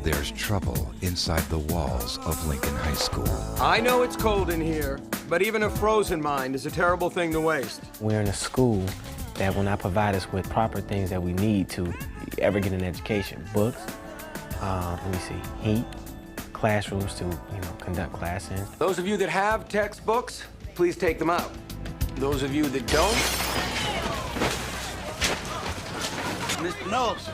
There's trouble inside the walls of Lincoln High School. I know it's cold in here, but even a frozen mind is a terrible thing to waste. We're in a school that will not provide us with proper things that we need to ever get an education. Books, heat, classrooms to conduct class in. Those of you that have textbooks, please take them out. Those of you that don't... Mr. Knowles,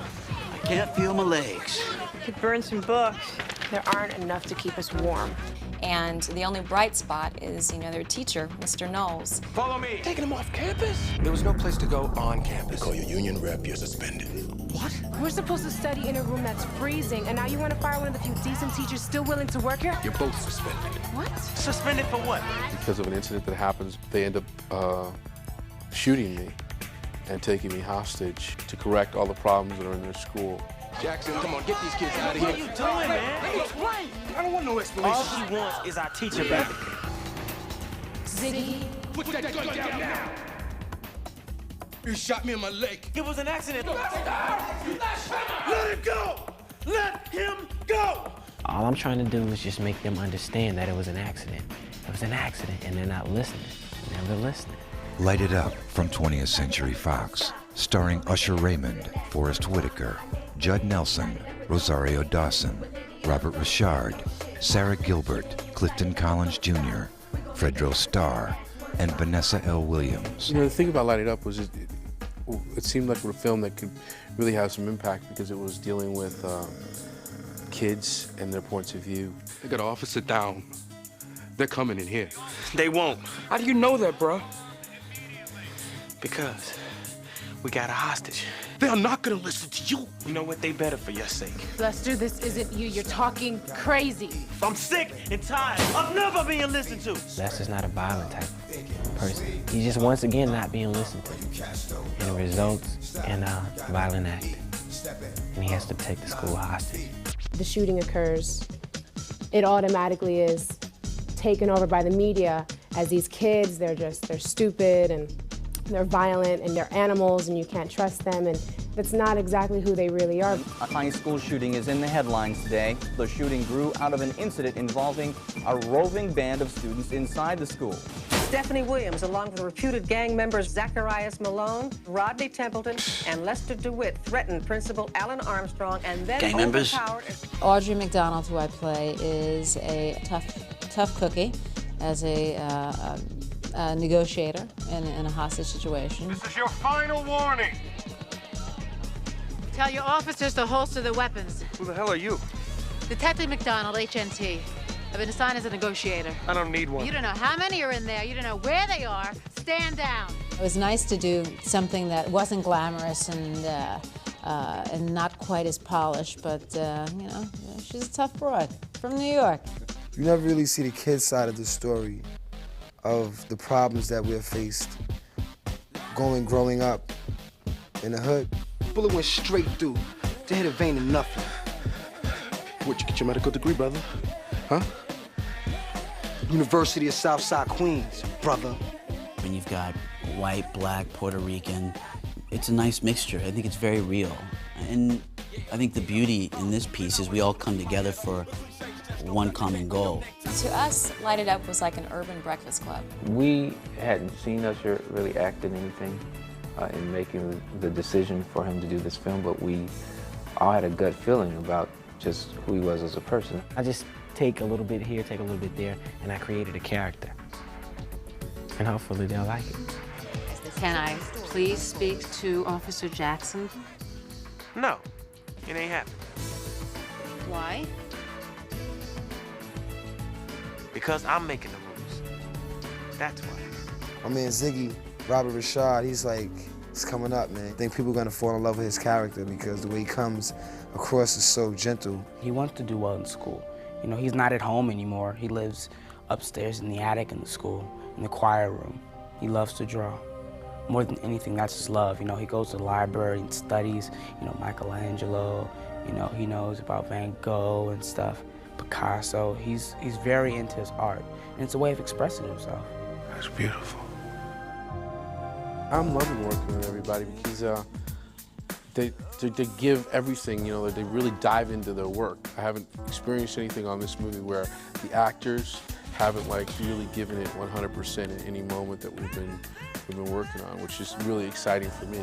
I can't feel my legs. Could burn some books. There aren't enough to keep us warm. And the only bright spot is, their teacher, Mr. Knowles. Follow me. Taking him off campus? There was no place to go on campus. Call your union rep, you're suspended. What? We're supposed to study in a room that's freezing, and now you want to fire one of the few decent teachers still willing to work here? You're both suspended. What? Suspended for what? Because of an incident that happens, they end up shooting me and taking me hostage to correct all the problems that are in their school. Jackson, come on, get these kids out of here. What are you doing, man? Let me explain. I don't want no explanation. All she wants is our teacher back. Ziggy. Put that gun down now. You shot me in my leg. It was an accident. Let him go! Let him go! All I'm trying to do is just make them understand that it was an accident. It was an accident, and they're not listening. Never listening. Light It Up from 20th Century Fox, starring Usher Raymond, Forrest Whitaker, Judd Nelson, Rosario Dawson, Robert Richard, Sarah Gilbert, Clifton Collins Jr., Fredro Starr, and Vanessa L. Williams. The thing about Light It Up was it seemed like a film that could really have some impact because it was dealing with kids and their points of view. They got an officer down. They're coming in here. They won't. How do you know that, bro? Because we got a hostage. They are not gonna listen to you. You know what? They better for your sake. Lester, this isn't you. You're talking crazy. I'm sick and tired of never being listened to. Lester's not a violent type of person. He's just, once again, not being listened to. And it results in a violent act. And he has to take the school hostage. The shooting occurs. It automatically is taken over by the media as these kids, they're stupid and they're violent and they're animals and you can't trust them, and that's not exactly who they really are. A high school shooting is in the headlines today. The shooting grew out of an incident involving a roving band of students inside the school. Stephanie Williams, along with reputed gang members Zacharias Malone, Rodney Templeton, and Lester DeWitt, threatened Principal Alan Armstrong and then Gang members? Audrey McDonald, who I play, is a tough cookie as a negotiator in a hostage situation. This is your final warning. Tell your officers to holster their weapons. Who the hell are you? Detective McDonald, HNT. I've been assigned as a negotiator. I don't need one. You don't know how many are in there. You don't know where they are. Stand down. It was nice to do something that wasn't glamorous and not quite as polished, but she's a tough broad from New York. You never really see the kid side of the story of the problems that we're faced growing up in the hood. Bullet went straight through. They hit a vein in nothing. Where'd you get your medical degree, brother? Huh? University of Southside Queens, brother. When you've got white, black, Puerto Rican, it's a nice mixture. I think it's very real. And I think the beauty in this piece is we all come together for one common goal. To us, Light It Up was like an urban breakfast club. We hadn't seen Usher really act in anything in making the decision for him to do this film, but we all had a gut feeling about just who he was as a person. I just take a little bit here, take a little bit there, and I created a character. And hopefully they'll like it. Can I please speak to Officer Jackson? No, it ain't happening. Why? Because I'm making the rules. That's why. I mean, Ziggy, Robert Richard, he's coming up, man. I think people are gonna fall in love with his character because the way he comes across is so gentle. He wants to do well in school. He's not at home anymore. He lives upstairs in the attic in the school, in the choir room. He loves to draw. More than anything, that's his love. He goes to the library and studies, Michelangelo. He knows about Van Gogh and stuff, Picasso. He's very into his art, and it's a way of expressing himself. That's beautiful. I'm loving working with everybody because they give everything, you know, they really dive into their work. I haven't experienced anything on this movie where the actors haven't like really given it 100% in any moment that we've been working on, which is really exciting for me.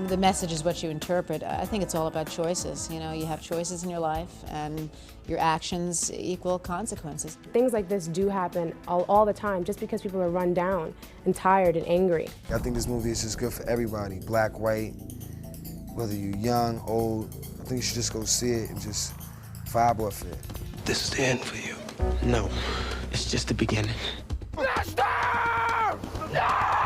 The message is what you interpret. I think it's all about choices. You know, you have choices in your life, and your actions equal consequences. Things like this do happen all the time just because people are run down and tired and angry. I think this movie is just good for everybody, black, white, whether you're young, old. I think you should just go see it and just vibe off it. This is the end for you. No, it's just the beginning. Lester! No!